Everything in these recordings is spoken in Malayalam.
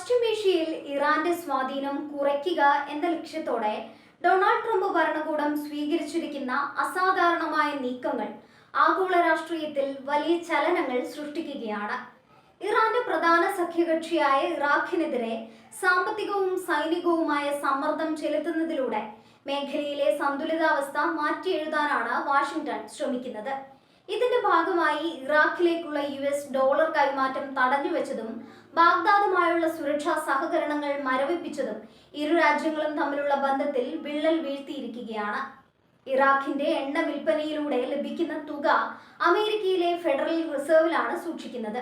പശ്ചിമേഷ്യയിൽ ഇറാന്റെ സ്വാധീനം കുറയ്ക്കുക എന്ന ലക്ഷ്യത്തോടെ ഡൊണാൾഡ് ട്രംപ് ഭരണകൂടം സ്വീകരിച്ചിരിക്കുന്ന അസാധാരണമായ നീക്കങ്ങൾ ആഗോള രാഷ്ട്രീയത്തിൽ വലിയ ചലനങ്ങൾ സൃഷ്ടിക്കുകയാണ്. ഇറാന്റെ പ്രധാന സഖ്യകക്ഷിയായ ഇറാഖിനെതിരെ സാമ്പത്തികവും സൈനികവുമായ സമ്മർദ്ദം ചെലുത്തുന്നതിലൂടെ മേഖലയിലെ സന്തുലിതാവസ്ഥ മാറ്റിയെഴുതാനാണ് വാഷിംഗ്ടൺ ശ്രമിക്കുന്നത്. ഇതിന്റെ ഭാഗമായി ഇറാഖിലേക്കുള്ള US ഡോളർ കൈമാറ്റം തടഞ്ഞുവെച്ചതും ബാഗ്ദാദുമായുള്ള സുരക്ഷാ സഹകരണങ്ങൾ മരവിപ്പിച്ചതും ഇരു രാജ്യങ്ങളും തമ്മിലുള്ള ബന്ധത്തിൽ വിള്ളൽ വീഴ്ത്തിയിരിക്കുകയാണ്. ഇറാഖിന്റെ എണ്ണ വിൽപ്പനയിലൂടെ ലഭിക്കുന്ന തുക അമേരിക്കയിലെ ഫെഡറൽ റിസർവിലാണ് സൂക്ഷിക്കുന്നത്.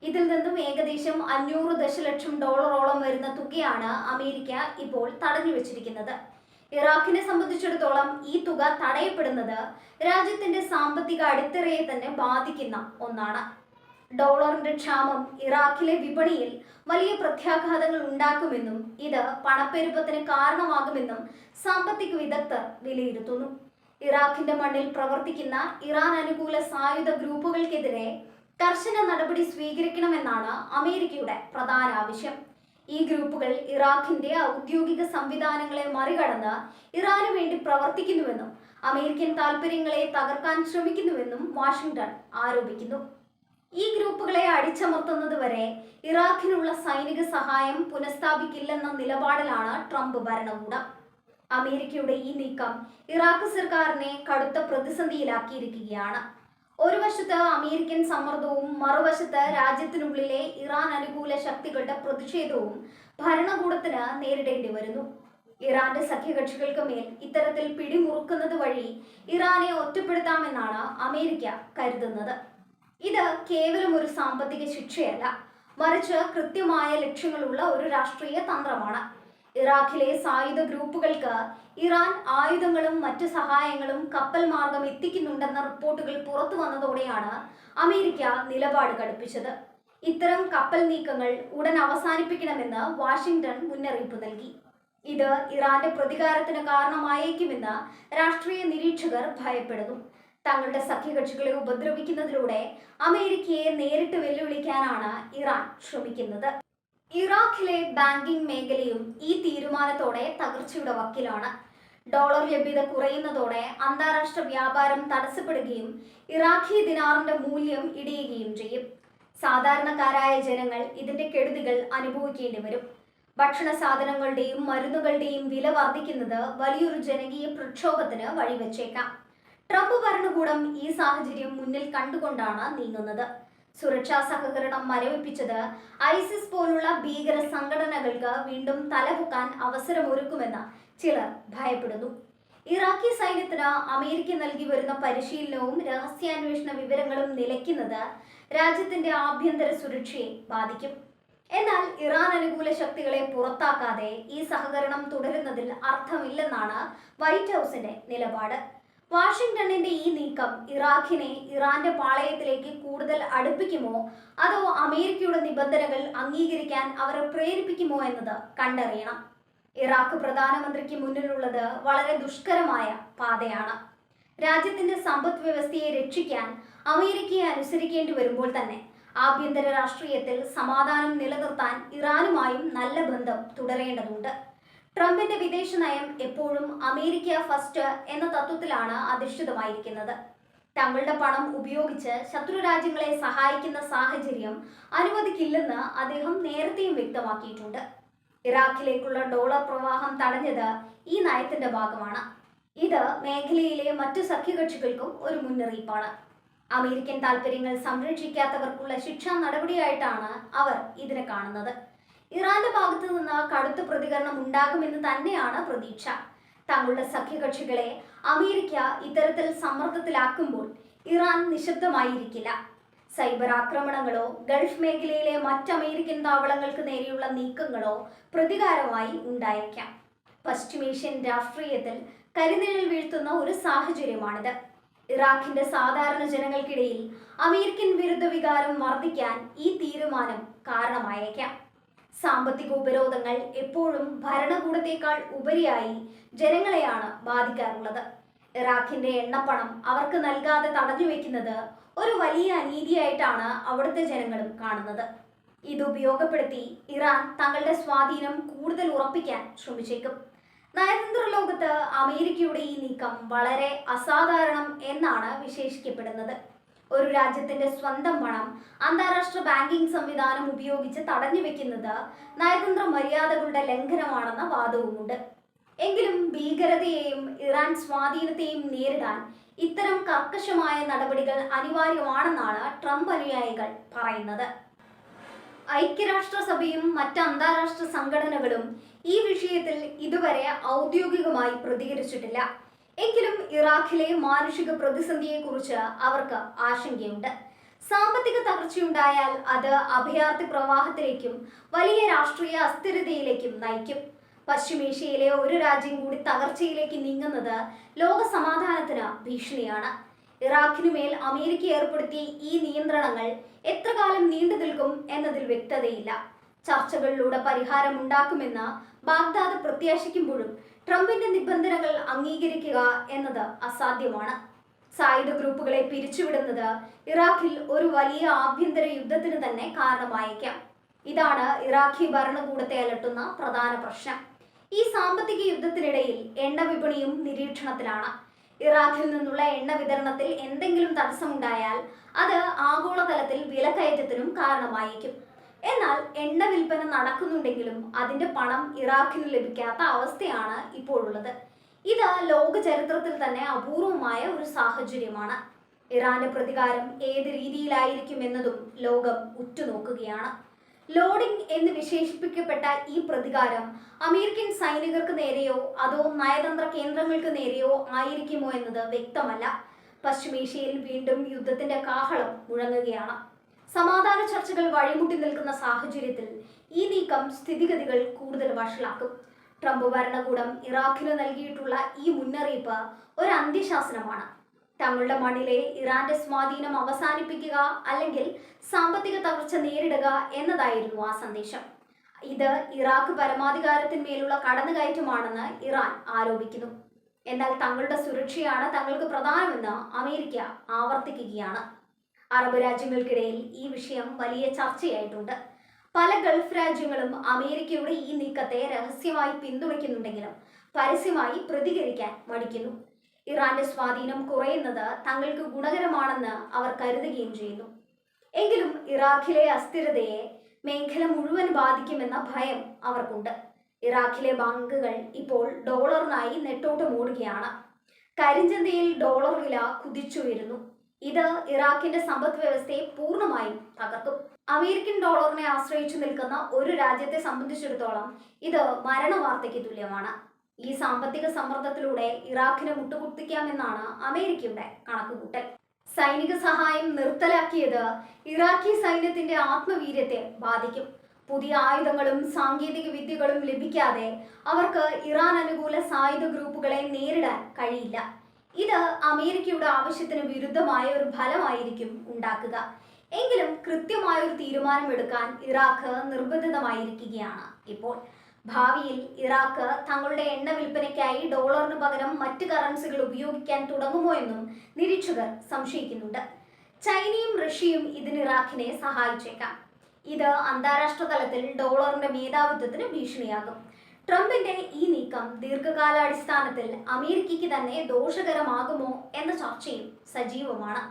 ഇതിൽ നിന്നും ഏകദേശം 500 ദശലക്ഷം ഡോളറോളം വരുന്ന തുകയാണ് അമേരിക്ക ഇപ്പോൾ തടഞ്ഞുവെച്ചിരിക്കുന്നത്. ഇറാഖിനെ സംബന്ധിച്ചിടത്തോളം ഈ തുക തടയപ്പെടുന്നത് രാജ്യത്തിന്റെ സാമ്പത്തിക അടിത്തറയെ തന്നെ ബാധിക്കുന്ന ഒന്നാണ്. ഡോളറിന്റെ ക്ഷാമം ഇറാഖിലെ വിപണിയിൽ വലിയ പ്രത്യാഘാതങ്ങൾ ഉണ്ടാക്കുമെന്നും ഇത് പണപ്പെരുപ്പത്തിന് കാരണമാകുമെന്നും സാമ്പത്തിക വിദഗ്ധർ വിലയിരുത്തുന്നു. ഇറാഖിന്റെ മണ്ണിൽ പ്രവർത്തിക്കുന്ന ഇറാൻ അനുകൂല സായുധ ഗ്രൂപ്പുകൾക്കെതിരെ കർശന നടപടി സ്വീകരിക്കണമെന്നാണ് അമേരിക്കയുടെ പ്രധാന ആവശ്യം. ഈ ഗ്രൂപ്പുകൾ ഇറാഖിന്റെ ഔദ്യോഗിക സംവിധാനങ്ങളെ മറികടന്ന് ഇറാനു വേണ്ടി പ്രവർത്തിക്കുന്നുവെന്നും അമേരിക്കൻ താൽപര്യങ്ങളെ തകർക്കാൻ ശ്രമിക്കുന്നുവെന്നും വാഷിംഗ്ടൺ ആരോപിക്കുന്നു. ഈ ഗ്രൂപ്പുകളെ അടിച്ചമർത്തുന്നതുവരെ ഇറാഖിനുള്ള സൈനിക സഹായം പുനഃസ്ഥാപിക്കില്ലെന്ന നിലപാടിലാണ് ട്രംപ് ഭരണകൂടം. അമേരിക്കയുടെ ഈ നീക്കം ഇറാഖ് സർക്കാരിനെ കടുത്ത പ്രതിസന്ധിയിലാക്കിയിരിക്കുകയാണ്. ഒരു വശത്ത് അമേരിക്കൻ സമ്മർദ്ദവും മറുവശത്ത് രാജ്യത്തിനുള്ളിലെ ഇറാൻ അനുകൂല ശക്തികളുടെ പ്രതിഷേധവും ഭരണകൂടത്തിന് നേരിടേണ്ടി വരുന്നു. ഇറാന്റെ സഖ്യകക്ഷികൾക്ക് മേൽ ഇത്തരത്തിൽ പിടിമുറുക്കുന്നത് വഴി ഇറാനെ ഒറ്റപ്പെടുത്താമെന്നാണ് അമേരിക്ക കരുതുന്നത്. ഇത് കേവലം ഒരു സാമ്പത്തിക ശിക്ഷയല്ല, മറിച്ച് കൃത്യമായ ലക്ഷ്യങ്ങളുള്ള ഒരു രാഷ്ട്രീയ തന്ത്രമാണ്. ഇറാഖിലെ സായുധ ഗ്രൂപ്പുകൾക്ക് ഇറാൻ ആയുധങ്ങളും മറ്റ് സഹായങ്ങളും കപ്പൽ മാർഗം എത്തിക്കുന്നുണ്ടെന്ന റിപ്പോർട്ടുകൾ പുറത്തു വന്നതോടെയാണ് അമേരിക്ക നിലപാട് കടുപ്പിച്ചത്. ഇത്തരം കപ്പൽ നീക്കങ്ങൾ ഉടൻ അവസാനിപ്പിക്കണമെന്ന് വാഷിംഗ്ടൺ മുന്നറിയിപ്പ് നൽകി. ഇത് ഇറാന്റെ പ്രതികാരത്തിന് കാരണമായേക്കുമെന്ന് രാഷ്ട്രീയ നിരീക്ഷകർ ഭയപ്പെടുന്നു. തങ്ങളുടെ സഖ്യകക്ഷികളെ ഉപദ്രവിക്കുന്നതിലൂടെ അമേരിക്കയെ നേരിട്ട് വെല്ലുവിളിക്കാനാണ് ഇറാൻ ശ്രമിക്കുന്നത്. ഇറാഖിലെ ബാങ്കിംഗ് മേഖലയും ഈ തീരുമാനത്തോടെ തകർച്ചയുടെ വക്കിലാണ്. ഡോളർ ലഭ്യത കുറയുന്നതോടെ അന്താരാഷ്ട്ര വ്യാപാരം തടസ്സപ്പെടുകയും ഇറാഖി ദിനാറിന്റെ മൂല്യം ഇടിയുകയും ചെയ്യും. സാധാരണക്കാരായ ജനങ്ങൾ ഇതിന്റെ കെടുതികൾ അനുഭവിക്കേണ്ടി വരും. ഭക്ഷണ സാധനങ്ങളുടെയും മരുന്നുകളുടെയും വില വർദ്ധിക്കുന്നത് വലിയൊരു ജനകീയ പ്രക്ഷോഭത്തിന് വഴിവെച്ചേക്കാം. ട്രംപ് ഭരണകൂടം ഈ സാഹചര്യം മുന്നിൽ കണ്ടുകൊണ്ടാണ് നീങ്ങുന്നത്. സുരക്ഷാ സഹകരണം മരവിപ്പിച്ചത് ഐസിസ് പോലുള്ള ഭീകര സംഘടനകൾക്ക് വീണ്ടും തലപൊക്കാൻ അവസരമൊരുക്കുമെന്ന് ചിലർ ഭയപ്പെടുന്നു. ഇറാഖി സൈന്യത്തിന് അമേരിക്ക നൽകി വരുന്ന പരിശീലനവും രഹസ്യാന്വേഷണ വിവരങ്ങളും നിലയ്ക്കുന്നത് രാജ്യത്തിന്റെ ആഭ്യന്തര സുരക്ഷയെ ബാധിക്കും. എന്നാൽ ഇറാൻ അനുകൂല ശക്തികളെ പുറത്താക്കാതെ ഈ സഹകരണം തുടരുന്നതിൽ അർത്ഥമില്ലെന്നാണ് വൈറ്റ് ഹൗസിന്റെ നിലപാട്. വാഷിംഗ്ടണിന്റെ ഈ നീക്കം ഇറാഖിനെ ഇറാന്റെ പാളയത്തിലേക്ക് കൂടുതൽ അടുപ്പിക്കുമോ അതോ അമേരിക്കയുടെ നിബന്ധനകൾ അംഗീകരിക്കാൻ അവരെ പ്രേരിപ്പിക്കുമോ എന്നത് കണ്ടറിയണം. ഇറാഖ് പ്രധാനമന്ത്രിക്ക് മുന്നിലുള്ളത് വളരെ ദുഷ്കരമായ പാതയാണ്. രാജ്യത്തിന്റെ സമ്പദ് വ്യവസ്ഥയെ രക്ഷിക്കാൻ അമേരിക്കയെ അനുസരിക്കേണ്ടി വരുമ്പോൾ തന്നെ ആഭ്യന്തര രാഷ്ട്രീയത്തിൽ സമാധാനം നിലനിർത്താൻ ഇറാനുമായും നല്ല ബന്ധം തുടരേണ്ടതുണ്ട്. ട്രംപിന്റെ വിദേശ നയം എപ്പോഴും അമേരിക്ക ഫസ്റ്റ് എന്ന തത്വത്തിലാണ് അധിഷ്ഠിതമായിരിക്കുന്നത്. തങ്ങളുടെ പണം ഉപയോഗിച്ച് ശത്രു രാജ്യങ്ങളെ സഹായിക്കുന്ന സാഹചര്യം അനുവദിക്കില്ലെന്ന് അദ്ദേഹം നേരത്തെയും വ്യക്തമാക്കിയിട്ടുണ്ട്. ഇറാഖിലേക്കുള്ള ഡോളർ പ്രവാഹം തടഞ്ഞത് ഈ നയത്തിന്റെ ഭാഗമാണ്. ഇത് മേഖലയിലെ മറ്റു സഖ്യകക്ഷികൾക്കും ഒരു മുന്നറിയിപ്പാണ്. അമേരിക്കൻ താൽപര്യങ്ങൾ സംരക്ഷിക്കാത്തവർക്കുള്ള ശിക്ഷാ നടപടിയായിട്ടാണ് അവർ ഇതിനെ കാണുന്നത്. ഇറാന്റെ ഭാഗത്തു നിന്ന് കടുത്ത പ്രതികരണം ഉണ്ടാകുമെന്ന് തന്നെയാണ് പ്രതീക്ഷ. തങ്ങളുടെ സഖ്യകക്ഷികളെ അമേരിക്ക ഇത്തരത്തിൽ സമ്മർദ്ദത്തിലാക്കുമ്പോൾ ഇറാൻ നിശബ്ദമായിരിക്കില്ല. സൈബർ ആക്രമണങ്ങളോ ഗൾഫ് മേഖലയിലെ മറ്റ് അമേരിക്കൻ താവളങ്ങൾക്ക് നേരെയുള്ള നീക്കങ്ങളോ പ്രതികാരമായി ഉണ്ടായേക്കാം. പശ്ചിമേഷ്യൻ രാഷ്ട്രീയത്തിൽ കരിനിഴൽ വീഴ്ത്തുന്ന ഒരു സാഹചര്യമാണിത്. ഇറാഖിന്റെ സാധാരണ ജനങ്ങൾക്കിടയിൽ അമേരിക്കൻ വിരുദ്ധ വികാരം വർദ്ധിക്കാൻ ഈ തീരുമാനം കാരണമായേക്കാം. സാമ്പത്തിക ഉപരോധങ്ങൾ എപ്പോഴും ഭരണകൂടത്തെക്കാൾ ഉപരിയായി ജനങ്ങളെയാണ് ബാധിക്കാറുള്ളത്. ഇറാഖിന്റെ എണ്ണപ്പണം അവർക്ക് നൽകാതെ തടഞ്ഞു വെക്കുന്നത് ഒരു വലിയ അനീതിയായിട്ടാണ് അവിടുത്തെ ജനങ്ങളും കാണുന്നത്. ഇത് ഉപയോഗപ്പെടുത്തി ഇറാൻ തങ്ങളുടെ സ്വാധീനം കൂടുതൽ ഉറപ്പിക്കാൻ ശ്രമിച്ചേക്കും. നയതന്ത്ര ലോകത്ത് അമേരിക്കയുടെ ഈ നീക്കം വളരെ അസാധാരണം എന്നാണ് വിശേഷിക്കപ്പെടുന്നത്. ഒരു രാജ്യത്തിന്റെ സ്വന്തം പണം അന്താരാഷ്ട്ര ബാങ്കിംഗ് സംവിധാനം ഉപയോഗിച്ച് തടഞ്ഞു വെക്കുന്നത് നയതന്ത്ര മര്യാദകളുടെ ലംഘനമാണെന്ന വാദവുമുണ്ട്. എങ്കിലും ഭീകരതയെയും ഇറാൻ സ്വാധീനത്തെയും നേരിടാൻ ഇത്തരം കർക്കശമായ നടപടികൾ അനിവാര്യമാണെന്നാണ് ട്രംപ് അനുയായികൾ പറയുന്നത്. ഐക്യരാഷ്ട്രസഭയും മറ്റ് അന്താരാഷ്ട്ര സംഘടനകളും ഈ വിഷയത്തിൽ ഇതുവരെ ഔദ്യോഗികമായി പ്രതികരിച്ചിട്ടില്ല. എങ്കിലും ഇറാഖിലെ മാനുഷിക പ്രതിസന്ധിയെക്കുറിച്ച് അവർക്ക് ആശങ്കയുണ്ട്. സാമ്പത്തിക തകർച്ചയുണ്ടായാൽ അത് അഭയാർത്ഥി പ്രവാഹത്തിലേക്കും വലിയ രാഷ്ട്രീയ അസ്ഥിരതയിലേക്കും നയിക്കും. പശ്ചിമേഷ്യയിലെ ഒരു രാജ്യം കൂടി തകർച്ചയിലേക്ക് നീങ്ങുന്നത് ലോക സമാധാനത്തിന് ഭീഷണിയാണ്. ഇറാഖിനുമേൽ അമേരിക്ക ഏർപ്പെടുത്തിയ ഈ നിയന്ത്രണങ്ങൾ എത്ര കാലം നീണ്ടു നിൽക്കും എന്നതിൽ വ്യക്തതയില്ല. ചർച്ചകളിലൂടെ പരിഹാരമുണ്ടാക്കുമെന്ന് ബാഗ്ദാദ് പ്രത്യാശിക്കുമ്പോഴും ട്രംപിന്റെ നിബന്ധനകൾ അംഗീകരിക്കുക എന്നത് അസാധ്യമാണ്. സായുധ ഗ്രൂപ്പുകളെ പിരിച്ചുവിടുന്നത് ഇറാഖിൽ ഒരു വലിയ ആഭ്യന്തര യുദ്ധത്തിന് തന്നെ കാരണമായേക്കാം. ഇതാണ് ഇറാഖി ഭരണകൂടത്തെ അലട്ടുന്ന പ്രധാന പ്രശ്നം. ഈ സാമ്പത്തിക യുദ്ധത്തിനിടയിൽ എണ്ണ വിപണിയും നിരീക്ഷണത്തിലാണ്. ഇറാഖിൽ നിന്നുള്ള എണ്ണ വിതരണത്തിൽ എന്തെങ്കിലും തടസ്സമുണ്ടായാൽ അത് ആഗോളതലത്തിൽ വിലക്കയറ്റത്തിനും കാരണമായേക്കും. എന്നാൽ എണ്ണ വിൽപ്പന നടക്കുന്നുണ്ടെങ്കിലും അതിന്റെ പണം ഇറാഖിന് ലഭിക്കാത്ത അവസ്ഥയാണ് ഇപ്പോഴുള്ളത്. ഇത് ലോക ചരിത്രത്തിൽ തന്നെ അപൂർവമായ ഒരു സാഹചര്യമാണ്. ഇറാന്റെ പ്രതികാരം ഏത് രീതിയിലായിരിക്കും എന്നതും ലോകം ഉറ്റുനോക്കുകയാണ്. ലോഡിംഗ് എന്ന് വിശേഷിപ്പിക്കപ്പെട്ട ഈ പ്രതികാരം അമേരിക്കൻ സൈനികർക്ക് നേരെയോ അതോ നയതന്ത്ര കേന്ദ്രങ്ങൾക്ക് നേരെയോ ആയിരിക്കുമോ എന്നത് വ്യക്തമല്ല. പശ്ചിമേഷ്യയിൽ വീണ്ടും യുദ്ധത്തിന്റെ കാഹളം മുഴങ്ങുകയാണ്. സമാധാന ചർച്ചകൾ വഴിമുട്ടി നിൽക്കുന്ന സാഹചര്യത്തിൽ ഈ നീക്കം സ്ഥിതിഗതികൾ കൂടുതൽ വഷളാക്കും. ട്രംപ് ഭരണകൂടം ഇറാഖിന് നൽകിയിട്ടുള്ള ഈ മുന്നറിയിപ്പ് ഒരു അന്ത്യശാസനമാണ്. തങ്ങളുടെ മണ്ണിലെ ഇറാന്റെ സ്വാധീനം അവസാനിപ്പിക്കുക അല്ലെങ്കിൽ സാമ്പത്തിക തകർച്ച നേരിടുക എന്നതായിരുന്നു ആ സന്ദേശം. ഇത് ഇറാഖ് പരമാധികാരത്തിന്മേലുള്ള കടന്നുകയറ്റമാണെന്ന് ഇറാൻ ആരോപിക്കുന്നു. എന്നാൽ തങ്ങളുടെ സുരക്ഷയാണ് തങ്ങൾക്ക് പ്രധാനമെന്ന് അമേരിക്ക ആവർത്തിക്കുകയാണ്. അറബ് രാജ്യങ്ങൾക്കിടയിൽ ഈ വിഷയം വലിയ ചർച്ചയായിട്ടുണ്ട്. പല ഗൾഫ് രാജ്യങ്ങളും അമേരിക്കയുടെ ഈ നീക്കത്തെ രഹസ്യമായി പിന്തുണയ്ക്കുന്നുണ്ടെങ്കിലും പരസ്യമായി പ്രതികരിക്കാൻ മടിക്കുന്നു. ഇറാന്റെ സ്വാധീനം കുറയുന്നത് തങ്ങൾക്ക് ഗുണകരമാണെന്ന് അവർ കരുതുകയും ചെയ്യുന്നു. എങ്കിലും ഇറാഖിലെ അസ്ഥിരതയെ മേഖല മുഴുവൻ ബാധിക്കുമെന്ന ഭയം അവർക്കുണ്ട്. ഇറാഖിലെ ബാങ്കുകൾ ഇപ്പോൾ ഡോളറിനായി നെട്ടോട്ടമോടുകയാണ്. കരിഞ്ചന്തയിൽ ഡോളർ വില കുതിച്ചുയരുന്നു. ഇത് ഇറാഖിന്റെ സമ്പദ് വ്യവസ്ഥയെ പൂർണ്ണമായും തകർക്കും. അമേരിക്കൻ ഡോളറിനെ ആശ്രയിച്ചു നിൽക്കുന്ന ഒരു രാജ്യത്തെ സംബന്ധിച്ചിടത്തോളം ഇത് മരണവാർത്തയ്ക്ക് തുല്യമാണ്. ഈ സാമ്പത്തിക സമ്മർദ്ദത്തിലൂടെ ഇറാഖിനെ മുട്ടുകുത്തിക്കാമെന്നാണ് അമേരിക്കയുടെ കണക്കുകൂട്ടൽ. സൈനിക സഹായം നിർത്തലാക്കിയത് ഇറാഖി സൈന്യത്തിന്റെ ആത്മവീര്യത്തെ ബാധിക്കും. പുതിയ ആയുധങ്ങളും സാങ്കേതിക വിദ്യകളും ലഭിക്കാതെ അവർക്ക് ഇറാൻ അനുകൂല സായുധ ഗ്രൂപ്പുകളെ നേരിടാൻ കഴിയില്ല. ഇത് അമേരിക്കയുടെ ആവശ്യത്തിന് വിരുദ്ധമായ ഒരു ഫലമായിരിക്കും ഉണ്ടാക്കുക. എങ്കിലും കൃത്യമായ ഒരു തീരുമാനമെടുക്കാൻ ഇറാഖ് നിർബന്ധിതമായിരിക്കുകയാണ് ഇപ്പോൾ. ഭാവിയിൽ ഇറാഖ് തങ്ങളുടെ എണ്ണ വിൽപ്പനയ്ക്കായി ഡോളറിന് പകരം മറ്റ് കറൻസികൾ ഉപയോഗിക്കാൻ തുടങ്ങുമോ എന്നും നിരീക്ഷകർ സംശയിക്കുന്നുണ്ട്. ചൈനയും റഷ്യയും ഇതിന് ഇറാഖിനെ സഹായിച്ചേക്കാം. ഇത് അന്താരാഷ്ട്ര തലത്തിൽ ഡോളറിന്റെ മേധാവിത്വത്തിന് ഭീഷണിയാകും. ട്രംപിന്റെ ഈ നീക്കം ദീർഘകാലാടിസ്ഥാനത്തിൽ അമേരിക്കയ്ക്ക് തന്നെ ദോഷകരമാകുമോ എന്ന ചർച്ചയും സജീവമാണ്.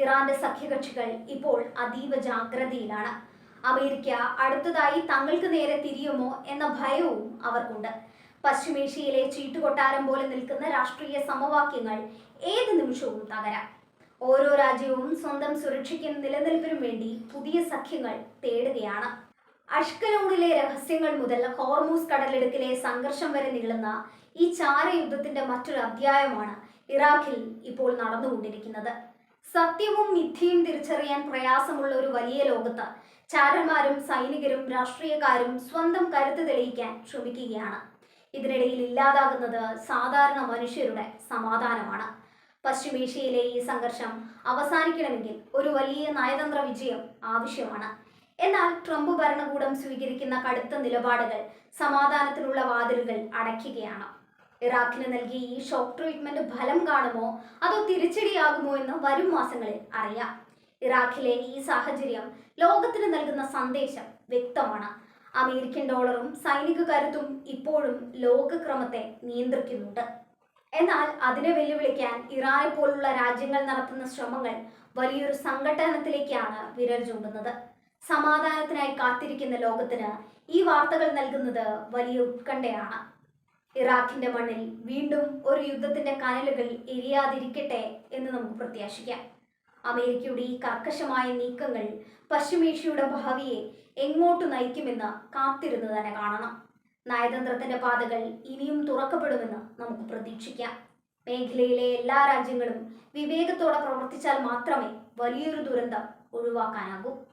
ഇറാന്റെ സഖ്യകക്ഷികൾ ഇപ്പോൾ അതീവ ജാഗ്രതയിലാണ്. അമേരിക്ക അടുത്തതായി തങ്ങൾക്ക് നേരെ തിരിയുമോ എന്ന ഭയവും അവർക്കുണ്ട്. പശ്ചിമേഷ്യയിലെ ചീട്ടുകൊട്ടാരം പോലെ നിൽക്കുന്ന രാഷ്ട്രീയ സമവാക്യങ്ങൾ ഏത് നിമിഷവും തകരാം. ഓരോ രാജ്യവും സ്വന്തം സുരക്ഷയ്ക്കും നിലനിൽപ്പിനും വേണ്ടി പുതിയ സഖ്യങ്ങൾ തേടുകയാണ്. അഷ്കലോണിലെ രഹസ്യങ്ങൾ മുതൽ ഹോർമൂസ് കടലിടുക്കിലെ സംഘർഷം വരെ നീളുന്ന ഈ ചാരയുദ്ധത്തിന്റെ മറ്റൊരു അധ്യായമാണ് ഇറാഖിൽ ഇപ്പോൾ നടന്നുകൊണ്ടിരിക്കുന്നത്. സത്യവും മിഥ്യയും തിരിച്ചറിയാൻ പ്രയാസമുള്ള ഒരു വലിയ ലോകത്ത് ചാരന്മാരും സൈനികരും രാഷ്ട്രീയക്കാരും സ്വന്തം കരുത്ത് തെളിയിക്കാൻ ശ്രമിക്കുകയാണ്. ഇതിനിടയിൽ ഇല്ലാതാകുന്നത് സാധാരണ മനുഷ്യരുടെ സമാധാനമാണ്. പശ്ചിമേഷ്യയിലെ ഈ സംഘർഷം അവസാനിക്കണമെങ്കിൽ ഒരു വലിയ നയതന്ത്ര വിജയം ആവശ്യമാണ്. എന്നാൽ ട്രംപ് ഭരണകൂടം സ്വീകരിക്കുന്ന കടുത്ത നിലപാടുകൾ സമാധാനത്തിനുള്ള വാതിലുകൾ അടയ്ക്കുകയാണ്. ഇറാഖിന് നൽകിയ ഈ ഷോക്ക് ട്രീറ്റ്മെന്റ് ഫലം കാണുമോ അതോ തിരിച്ചടിയാകുമോ എന്ന് വരും മാസങ്ങളിൽ അറിയാം. ഇറാഖിലെ ഈ സാഹചര്യം ലോകത്തിന് നൽകുന്ന സന്ദേശം വ്യക്തമാണ്. അമേരിക്കൻ ഡോളറും സൈനിക കരുത്തും ഇപ്പോഴും ലോകക്രമത്തെ നിയന്ത്രിക്കുന്നുണ്ട്. എന്നാൽ അതിനെ വെല്ലുവിളിക്കാൻ ഇറാനെ പോലുള്ള രാജ്യങ്ങൾ നടത്തുന്ന ശ്രമങ്ങൾ വലിയൊരു സംഘട്ടനത്തിലേക്കാണ് വിരൽ ചൂണ്ടുന്നത്. സമാധാനത്തിനായി കാത്തിരിക്കുന്ന ലോകത്തിന് ഈ വാർത്തകൾ നൽകുന്നത് വലിയ ഉത്കണ്ഠയാണ്. ഇറാഖിന്റെ മണ്ണിൽ വീണ്ടും ഒരു യുദ്ധത്തിന്റെ കനലുകൾ എരിയാതിരിക്കട്ടെ എന്ന് നമുക്ക് പ്രത്യാശിക്കാം. അമേരിക്കയുടെ ഈ കർക്കശമായ നീക്കങ്ങൾ പശ്ചിമേഷ്യയുടെ ഭാവിയെ എങ്ങോട്ട് നയിക്കുമെന്ന് കാത്തിരുന്ന് തന്നെ കാണണം. നയതന്ത്രത്തിന്റെ പാതകൾ ഇനിയും തുറക്കപ്പെടുമെന്ന് നമുക്ക് പ്രതീക്ഷിക്കാം. മേഖലയിലെ എല്ലാ രാജ്യങ്ങളും വിവേകത്തോടെ പ്രവർത്തിച്ചാൽ മാത്രമേ വലിയൊരു ദുരന്തം ഒഴിവാക്കാനാകൂ.